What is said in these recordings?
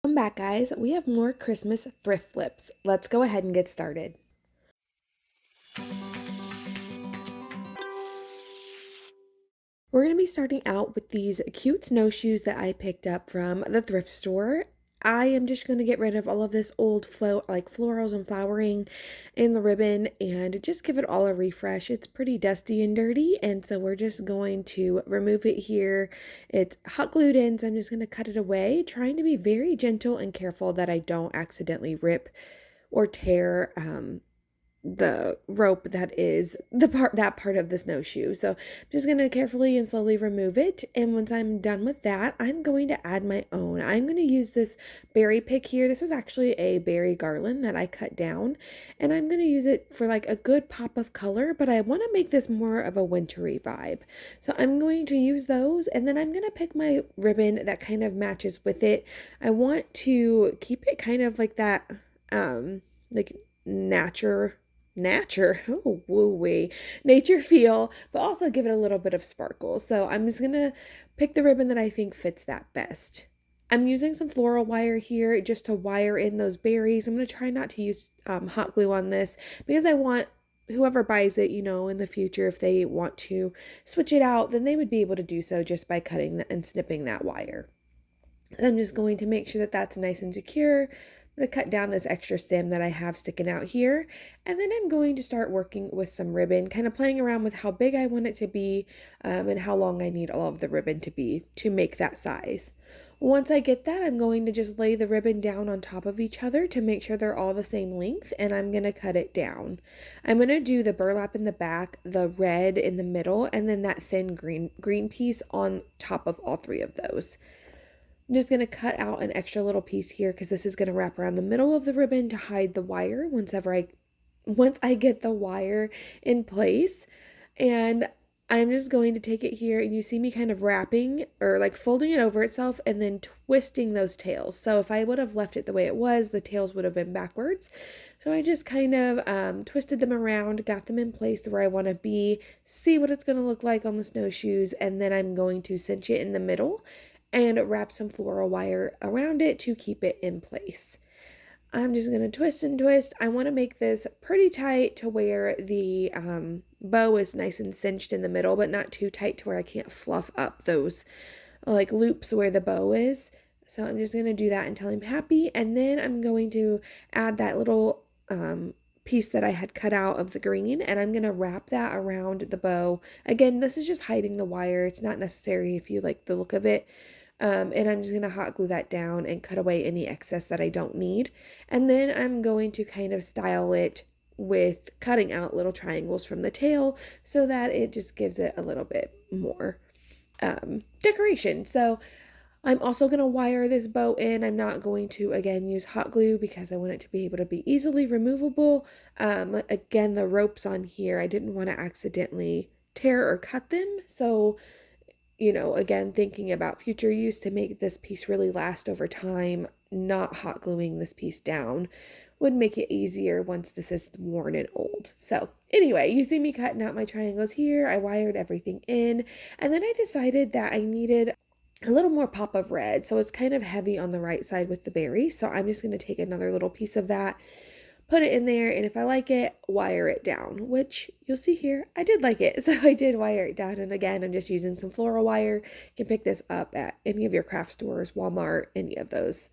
Welcome back, guys. We have more Christmas thrift flips. Let's go ahead and get started. We're going to be starting out with these cute snowshoes that I picked up from the thrift store. I am just going to get rid of all of this old florals and flowering in the ribbon and just give it all a refresh. It's pretty dusty and dirty, and so we're just going to remove it here. It's hot glued in, so I'm just going to cut it away, trying to be very gentle and careful that I don't accidentally rip or tear the rope that is that part of the snowshoe. So I'm just going to carefully and slowly remove it, and once I'm done with that, I'm going to add my own. I'm going to use this berry pick here. This was actually a berry garland that I cut down, and I'm going to use it for like a good pop of color, but I want to make this more of a wintry vibe. So I'm going to use those, and then I'm going to pick my ribbon that kind of matches with it. I want to keep it kind of like that like nature feel, but also give it a little bit of sparkle. So I'm just gonna pick the ribbon that I think fits that best. I'm using some floral wire here just to wire in those berries. I'm gonna try not to use hot glue on this because I want whoever buys it, in the future, if they want to switch it out, then they would be able to do so just by cutting and snipping that wire. So I'm just going to make sure that that's nice and secure. I'm going to cut down this extra stem that I have sticking out here, and then I'm going to start working with some ribbon, kind of playing around with how big I want it to be and how long I need all of the ribbon to be to make that size. Once I get that, I'm going to just lay the ribbon down on top of each other to make sure they're all the same length, and I'm going to cut it down. I'm going to do the burlap in the back, the red in the middle, and then that thin green piece on top of all three of those. I'm just going to cut out an extra little piece here because this is going to wrap around the middle of the ribbon to hide the wire once I get the wire in place. And I'm just going to take it here, and you see me kind of wrapping or like folding it over itself and then twisting those tails. So if I would have left it the way it was, the tails would have been backwards. So I just kind of twisted them around, got them in place where I want to be, see what it's going to look like on the snowshoes, and then I'm going to cinch it in the middle and wrap some floral wire around it to keep it in place. I'm just going to twist and twist. I want to make this pretty tight to where the bow is nice and cinched in the middle, but not too tight to where I can't fluff up those like loops where the bow is. So I'm just going to do that until I'm happy, and then I'm going to add that little piece that I had cut out of the green, and I'm going to wrap that around the bow. Again, this is just hiding the wire. It's not necessary if you like the look of it. And I'm just going to hot glue that down and cut away any excess that I don't need. And then I'm going to kind of style it with cutting out little triangles from the tail so that it just gives it a little bit more decoration. So I'm also going to wire this bow in. I'm not going to, again, use hot glue because I want it to be able to be easily removable. Again, the ropes on here, I didn't want to accidentally tear or cut them. So again, thinking about future use to make this piece really last over time, not hot gluing this piece down would make it easier once this is worn and old. So anyway, you see me cutting out my triangles here. I wired everything in, and then I decided that I needed a little more pop of red. So it's kind of heavy on the right side with the berry. So I'm just going to take another little piece of that, put it in there, and if I like it, wire it down, which you'll see here, I did like it. So I did wire it down, and again, I'm just using some floral wire. You can pick this up at any of your craft stores, Walmart, any of those.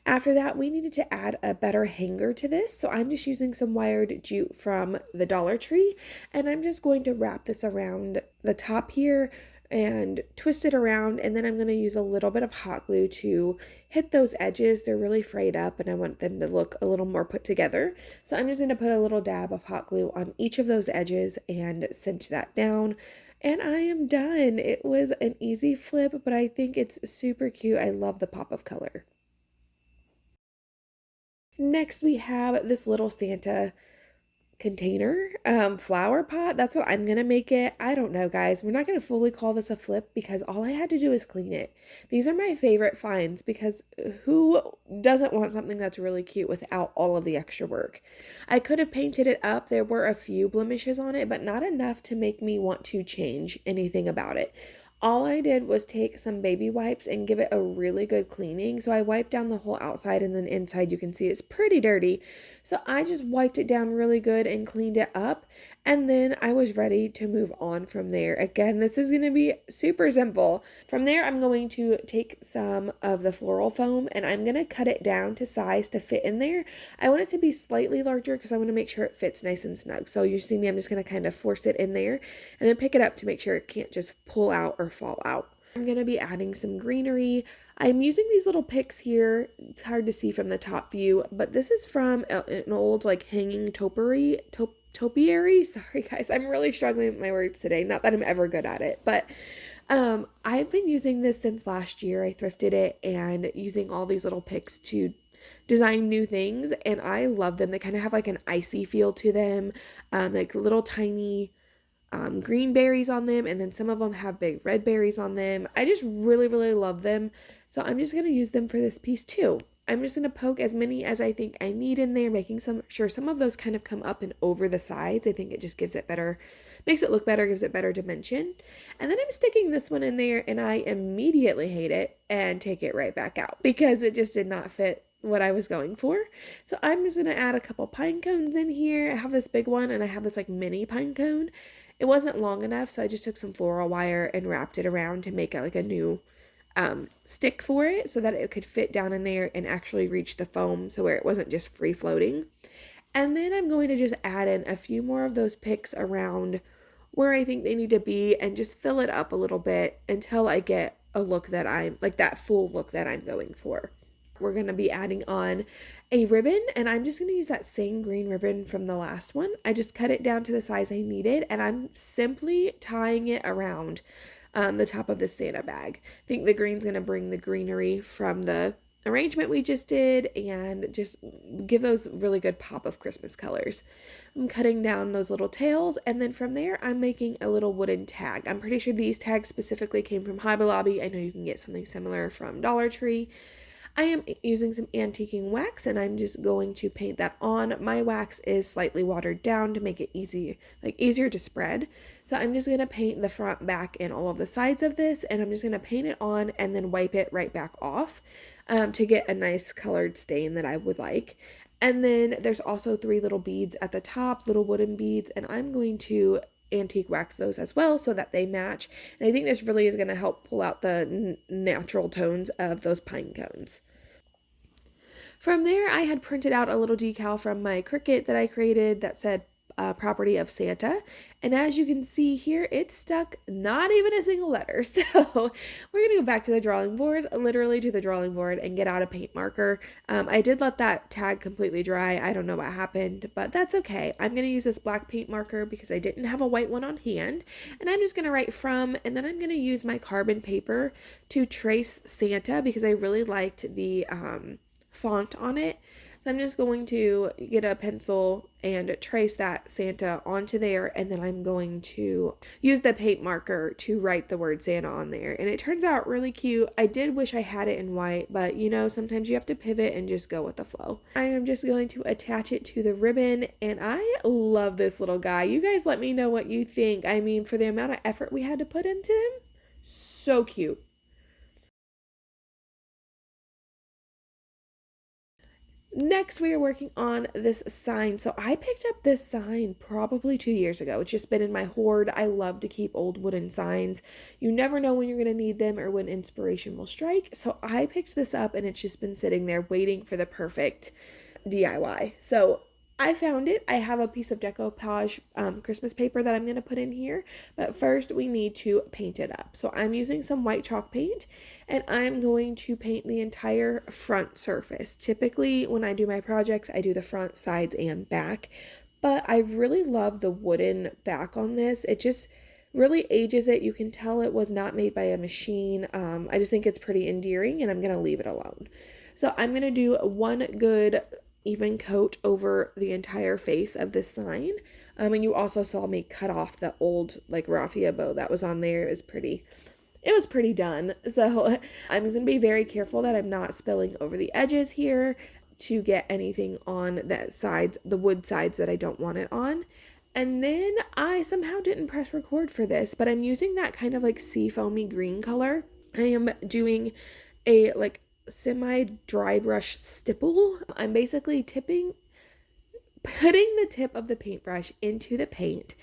After that, we needed to add a better hanger to this, so I'm just using some wired jute from the Dollar Tree, and I'm just going to wrap this around the top here and twist it around, and then I'm going to use a little bit of hot glue to hit those edges. They're really frayed up and I want them to look a little more put together. So I'm just going to put a little dab of hot glue on each of those edges and cinch that down. And I am done. It was an easy flip, but I think it's super cute. I love the pop of color. Next, we have this little Santa container, flower pot. That's what I'm gonna make it. I don't know, guys. We're not gonna fully call this a flip because all I had to do is clean it. These are my favorite finds because who doesn't want something that's really cute without all of the extra work? I could have painted it up. There were a few blemishes on it, but not enough to make me want to change anything about it. All I did was take some baby wipes and give it a really good cleaning. So I wiped down the whole outside, and then inside you can see it's pretty dirty. So I just wiped it down really good and cleaned it up. And then I was ready to move on from there. Again, this is going to be super simple. From there, I'm going to take some of the floral foam and I'm going to cut it down to size to fit in there. I want it to be slightly larger because I want to make sure it fits nice and snug. So you see me, I'm just going to kind of force it in there and then pick it up to make sure it can't just pull out or fall out. I'm going to be adding some greenery. I'm using these little picks here. It's hard to see from the top view, but this is from an old like hanging topiary. Sorry guys, I'm really struggling with my words today. Not that I'm ever good at it, but I've been using this since last year. I thrifted it and using all these little picks to design new things, and I love them. They kind of have like an icy feel to them, like little tiny green berries on them, and then some of them have big red berries on them. I just really, really love them. So I'm just going to use them for this piece too. I'm just going to poke as many as I think I need in there, making sure some of those kind of come up and over the sides. I think it just gives it better, makes it look better, gives it better dimension. And then I'm sticking this one in there and I immediately hate it and take it right back out because it just did not fit what I was going for. So I'm just going to add a couple pine cones in here. I have this big one and I have this like mini pine cone. It wasn't long enough, so I just took some floral wire and wrapped it around to make it like a new stick for it so that it could fit down in there and actually reach the foam, so where it wasn't just free floating. And then I'm going to just add in a few more of those picks around where I think they need to be and just fill it up a little bit until I get a look that I'm like that full look that I'm going for. We're going to be adding on a ribbon, and I'm just going to use that same green ribbon from the last one. I just cut it down to the size I needed, and I'm simply tying it around the top of the Santa bag. I think the green's going to bring the greenery from the arrangement we just did and just give those really good pop of Christmas colors. I'm cutting down those little tails, and then from there I'm making a little wooden tag. I'm pretty sure these tags specifically came from Hobby Lobby. I know you can get something similar from Dollar Tree. I am using some antiquing wax and I'm just going to paint that on. My wax is slightly watered down to make it easier to spread. So I'm just going to paint the front, back, and all of the sides of this, and I'm just going to paint it on and then wipe it right back off to get a nice colored stain that I would like. And then there's also 3 little beads at the top, little wooden beads, and I'm going to antique wax those as well so that they match. And I think this really is going to help pull out the natural tones of those pine cones. From there, I had printed out a little decal from my CRICUT that I created that said property of Santa. And as you can see here, it stuck not even a single letter. So we're going to go back to the drawing board, literally to the drawing board, and get out a paint marker. I did let that tag completely dry. I don't know what happened, but that's okay. I'm going to use this black paint marker because I didn't have a white one on hand. And I'm just going to write from, and then I'm going to use my carbon paper to trace Santa because I really liked the font on it. So I'm just going to get a pencil and trace that Santa onto there, and then I'm going to use the paint marker to write the word Santa on there. And it turns out really cute. I did wish I had it in white, but you know, sometimes you have to pivot and just go with the flow. I am just going to attach it to the ribbon, and I love this little guy. You guys let me know what you think. I mean, for the amount of effort we had to put into him, so cute. Next, we are working on this sign. So I picked up this sign probably 2 years ago. It's just been in my hoard. I love to keep old wooden signs. You never know when you're going to need them or when inspiration will strike. So I picked this up and it's just been sitting there waiting for the perfect DIY. So I found it. I have a piece of decoupage Christmas paper that I'm going to put in here, but first we need to paint it up. So I'm using some white chalk paint and I'm going to paint the entire front surface. Typically when I do my projects, I do the front, sides, and back, but I really love the wooden back on this. It just really ages it. You can tell it was not made by a machine. I just think it's pretty endearing and I'm going to leave it alone. So I'm going to do one good even coat over the entire face of this sign. And you also saw me cut off the old like raffia bow that was on there. It was pretty done. So I'm just gonna be very careful that I'm not spilling over the edges here to get anything on the sides, the wood sides that I don't want it on. And then I somehow didn't press record for this, but I'm using that kind of like sea foamy green color. I am doing a like semi dry brush stipple. I'm basically putting the tip of the paintbrush into the paint,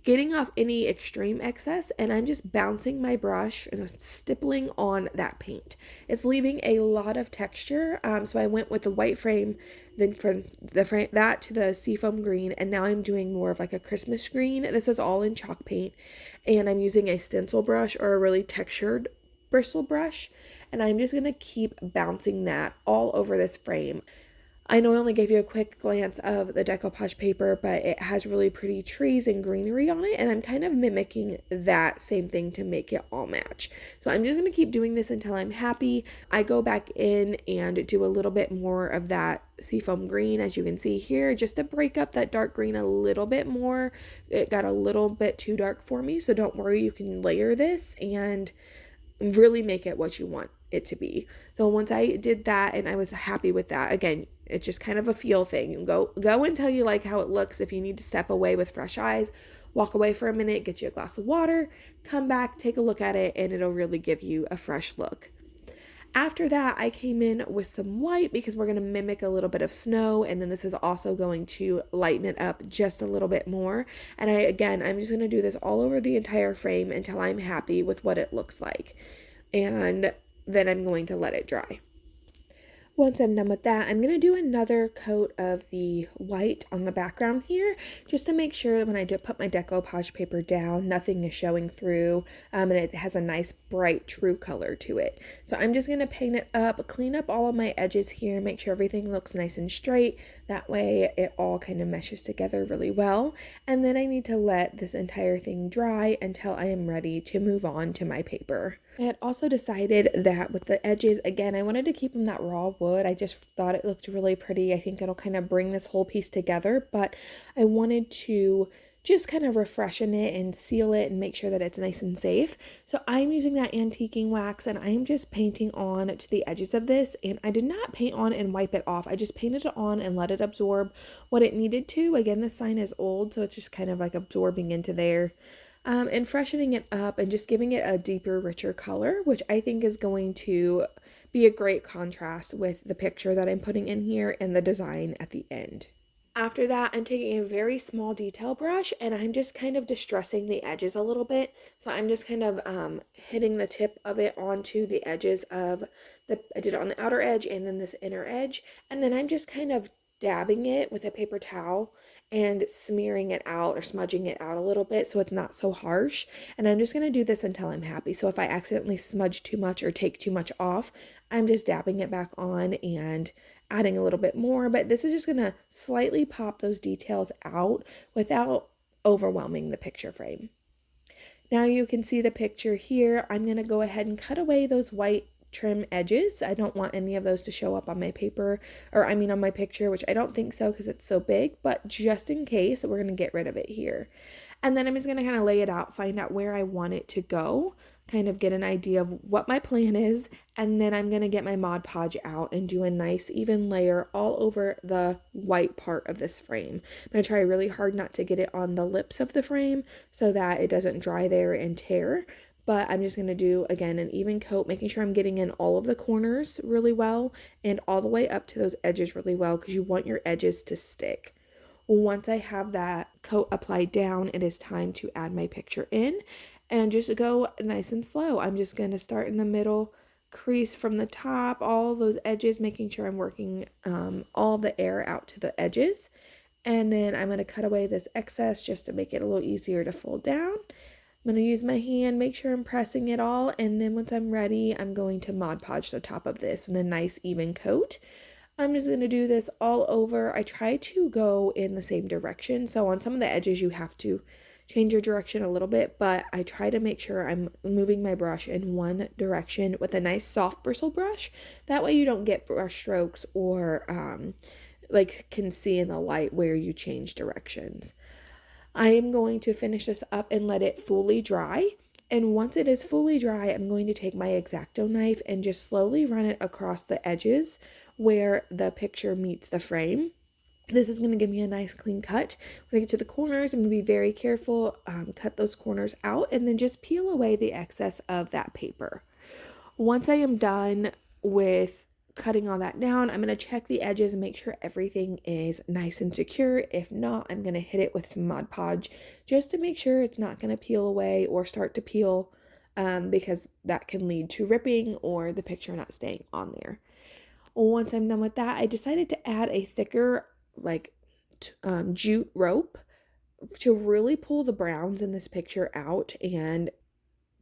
getting off any extreme excess, and I'm just bouncing my brush and stippling on that paint. It's leaving a lot of texture, so I went with the white frame, then from the frame that to the seafoam green, and now I'm doing more of like a Christmas green. This is all in chalk paint, and I'm using a stencil brush or a really textured bristle brush, and I'm just going to keep bouncing that all over this frame. I know I only gave you a quick glance of the decoupage paper, but it has really pretty trees and greenery on it, and I'm kind of mimicking that same thing to make it all match. So I'm just going to keep doing this until I'm happy. I go back in and do a little bit more of that seafoam green, as you can see here, just to break up that dark green a little bit more. It got a little bit too dark for me, so don't worry, you can layer this and really make it what you want it to be. So once I did that and I was happy with that, again, it's just kind of a feel thing. Go until you like how it looks. If you need to step away with fresh eyes, walk away for a minute, get you a glass of water, come back, take a look at it, and it'll really give you a fresh look. After that, I came in with some white because we're going to mimic a little bit of snow, and then this is also going to lighten it up just a little bit more. And I'm just going to do this all over the entire frame until I'm happy with what it looks like. And then I'm going to let it dry. Once I'm done with that, I'm going to do another coat of the white on the background here, just to make sure that when I do put my decoupage paper down, nothing is showing through, and it has a nice bright true color to it. So I'm just going to paint it up, clean up all of my edges here, make sure everything looks nice and straight. That way it all kind of meshes together really well. And then I need to let this entire thing dry until I am ready to move on to my paper. I had also decided that with the edges, again, I wanted to keep them that raw wood. I just thought it looked really pretty. I think it'll kind of bring this whole piece together, but I wanted to just kind of refreshen it and seal it and make sure that it's nice and safe. So I'm using that antiquing wax, and I'm just painting on to the edges of this, and I did not paint on and wipe it off. I just painted it on and let it absorb what it needed to. Again, this sign is old, so it's just kind of like absorbing into there. And freshening it up and just giving it a deeper, richer color, which I think is going to be a great contrast with the picture that I'm putting in here and the design at the end. After that, I'm taking a very small detail brush and I'm just kind of distressing the edges a little bit. So I'm just kind of hitting the tip of it onto the edges of I did it on the outer edge and then this inner edge. And then I'm just kind of dabbing it with a paper towel and smearing it out or smudging it out a little bit so it's not so harsh. And I'm just going to do this until I'm happy. So if I accidentally smudge too much or take too much off, I'm just dabbing it back on and adding a little bit more. But this is just going to slightly pop those details out without overwhelming the picture frame. Now you can see the picture here. I'm going to go ahead and cut away those white trim edges. I don't want any of those to show up on my paper, or I mean on my picture, which I don't think so because it's so big, but just in case, we're going to get rid of it here. And then I'm just going to kind of lay it out, find out where I want it to go, kind of get an idea of what my plan is, and then I'm going to get my Mod Podge out and do a nice even layer all over the white part of this frame. I'm going to try really hard not to get it on the lips of the frame so that it doesn't dry there and tear. But I'm just going to do, again, an even coat, making sure I'm getting in all of the corners really well and all the way up to those edges really well because you want your edges to stick. Once I have that coat applied down, it is time to add my picture in and just go nice and slow. I'm just going to start in the middle, crease from the top, all those edges, making sure I'm working all the air out to the edges. And then I'm going to cut away this excess just to make it a little easier to fold down. I'm going to use my hand, make sure I'm pressing it all, and then once I'm ready, I'm going to Mod Podge the top of this with a nice even coat. I'm just going to do this all over. I try to go in the same direction, so on some of the edges you have to change your direction a little bit, but I try to make sure I'm moving my brush in one direction with a nice soft bristle brush. That way you don't get brush strokes or can see in the light where you change directions. I am going to finish this up and let it fully dry. And once it is fully dry, I'm going to take my X-Acto knife and just slowly run it across the edges where the picture meets the frame. This is going to give me a nice clean cut. When I get to the corners, I'm going to be very careful, cut those corners out, and then just peel away the excess of that paper. Once I am done with cutting all that down, I'm going to check the edges and make sure everything is nice and secure. If not, I'm going to hit it with some Mod Podge just to make sure it's not going to peel away or start to peel, because that can lead to ripping or the picture not staying on there. Once I'm done with that, I decided to add a thicker jute rope to really pull the browns in this picture out, and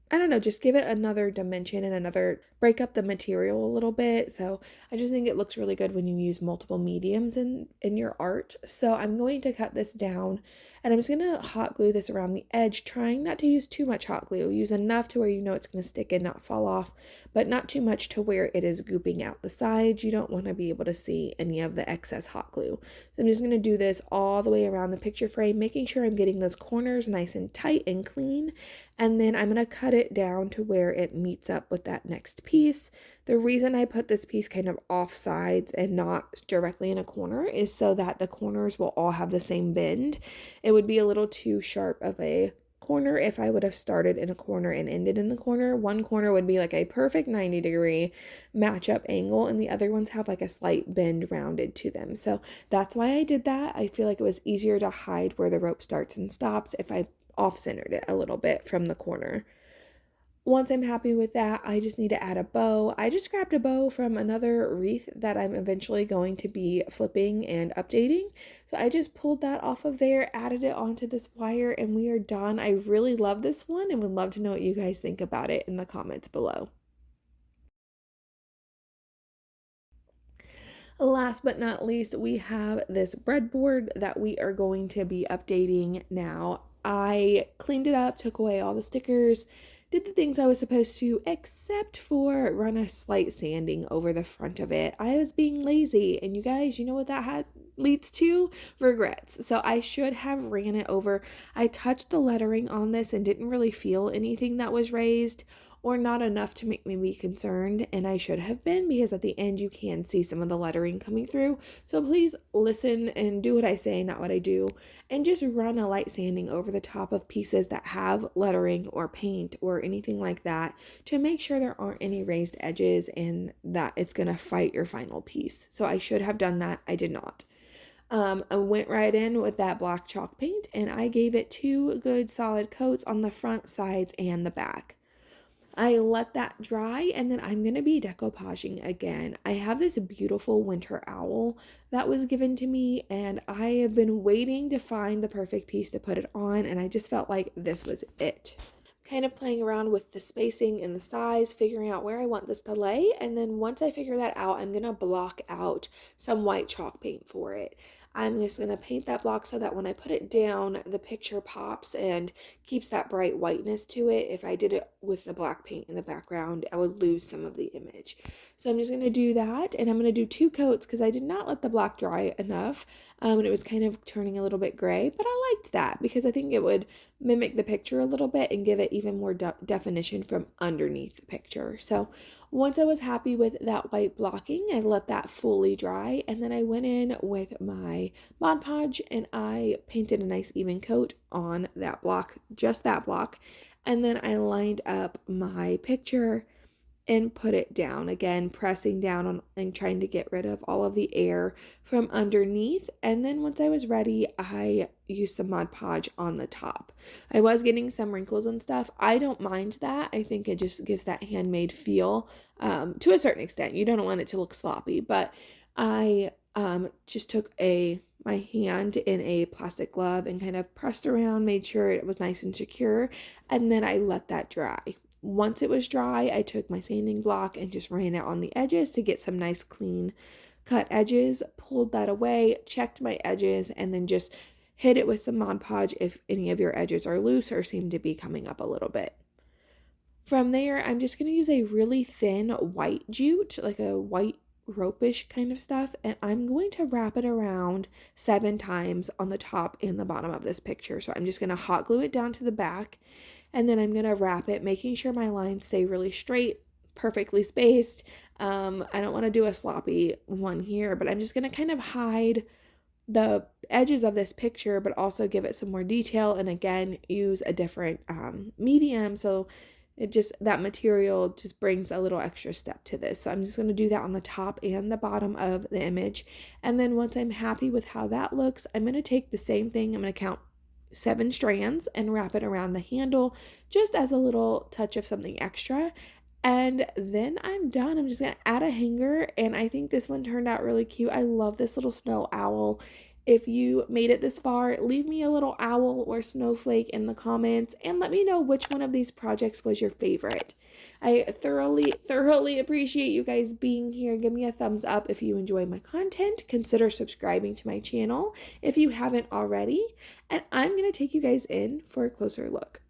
I don't know, just give it another dimension and break up the material a little bit. So I just think it looks really good when you use multiple mediums in your art. So I'm going to cut this down, and I'm just going to hot glue this around the edge, trying not to use too much hot glue. Use enough to where you know it's going to stick and not fall off, but not too much to where it is gooping out the sides. You don't want to be able to see any of the excess hot glue. So I'm just going to do this all the way around the picture frame, making sure I'm getting those corners nice and tight and clean. And then I'm going to cut it down to where it meets up with that next piece. The reason I put this piece kind of off sides and not directly in a corner is so that the corners will all have the same bend. It would be a little too sharp of a corner if I would have started in a corner and ended in the corner. One corner would be like a perfect 90-degree matchup angle, and the other ones have like a slight bend rounded to them. So that's why I did that. I feel like it was easier to hide where the rope starts and stops if I off-centered it a little bit from the corner. Once I'm happy with that, I just need to add a bow. I just grabbed a bow from another wreath that I'm eventually going to be flipping and updating. So I just pulled that off of there, added it onto this wire, and we are done. I really love this one and would love to know what you guys think about it in the comments below. Last but not least, we have this breadboard that we are going to be updating now. I cleaned it up, took away all the stickers, did the things I was supposed to, except for run a slight sanding over the front of it. I was being lazy, and you guys, you know what that leads to? Regrets. So I should have ran it over. I touched the lettering on this and didn't really feel anything that was raised, or not enough to make me be concerned, and I should have been, because at the end you can see some of the lettering coming through. So please listen and do what I say, not what I do, and just run a light sanding over the top of pieces that have lettering or paint or anything like that to make sure there aren't any raised edges and that it's going to fight your final piece. So I should have done that. I did not. I went right in with that black chalk paint, and I gave it 2 good solid coats on the front, sides, and the back. I let that dry, and then I'm going to be decoupaging again. I have this beautiful winter owl that was given to me, and I have been waiting to find the perfect piece to put it on, and I just felt like this was it. Kind of playing around with the spacing and the size, figuring out where I want this to lay, and then once I figure that out, I'm going to block out some white chalk paint for it. I'm just going to paint that block so that when I put it down, the picture pops and keeps that bright whiteness to it. If I did it with the black paint in the background, I would lose some of the image. So I'm just going to do that, and I'm going to do 2 coats because I did not let the black dry enough, and it was kind of turning a little bit gray, but I liked that because I think it would mimic the picture a little bit and give it even more definition from underneath the picture. So once I was happy with that white blocking, I let that fully dry, and then I went in with my Mod Podge and I painted a nice even coat on that block, just that block, and then I lined up my picture and put it down, again pressing down on and trying to get rid of all of the air from underneath. And then once I was ready, I used some Mod Podge on the top. I was getting some wrinkles and stuff. I don't mind that. I think it just gives that handmade feel, to a certain extent. You don't want it to look sloppy, but I just took my hand in a plastic glove and kind of pressed around, made sure it was nice and secure, and then I let that dry. Once it was dry, I took my sanding block and just ran it on the edges to get some nice clean cut edges, pulled that away, checked my edges, and then just hit it with some Mod Podge if any of your edges are loose or seem to be coming up a little bit. From there, I'm just going to use a really thin white jute, like a white ropish kind of stuff, and I'm going to wrap it around 7 times on the top and the bottom of this picture. So I'm just going to hot glue it down to the back, and then I'm going to wrap it, making sure my lines stay really straight, perfectly spaced. I don't want to do a sloppy one here, but I'm just going to kind of hide the edges of this picture, but also give it some more detail, and again use a different medium, so it just, that material just brings a little extra step to this. So I'm just going to do that on the top and the bottom of the image, and then once I'm happy with how that looks, I'm going to take the same thing, I'm going to count 7 strands and wrap it around the handle just as a little touch of something extra. And then I'm done. I'm just going to add a hanger, and I think this one turned out really cute. I love this little snow owl. If you made it this far, leave me a little owl or snowflake in the comments and let me know which one of these projects was your favorite. I thoroughly appreciate you guys being here. Give me a thumbs up if you enjoy my content. Consider subscribing to my channel if you haven't already. And I'm going to take you guys in for a closer look.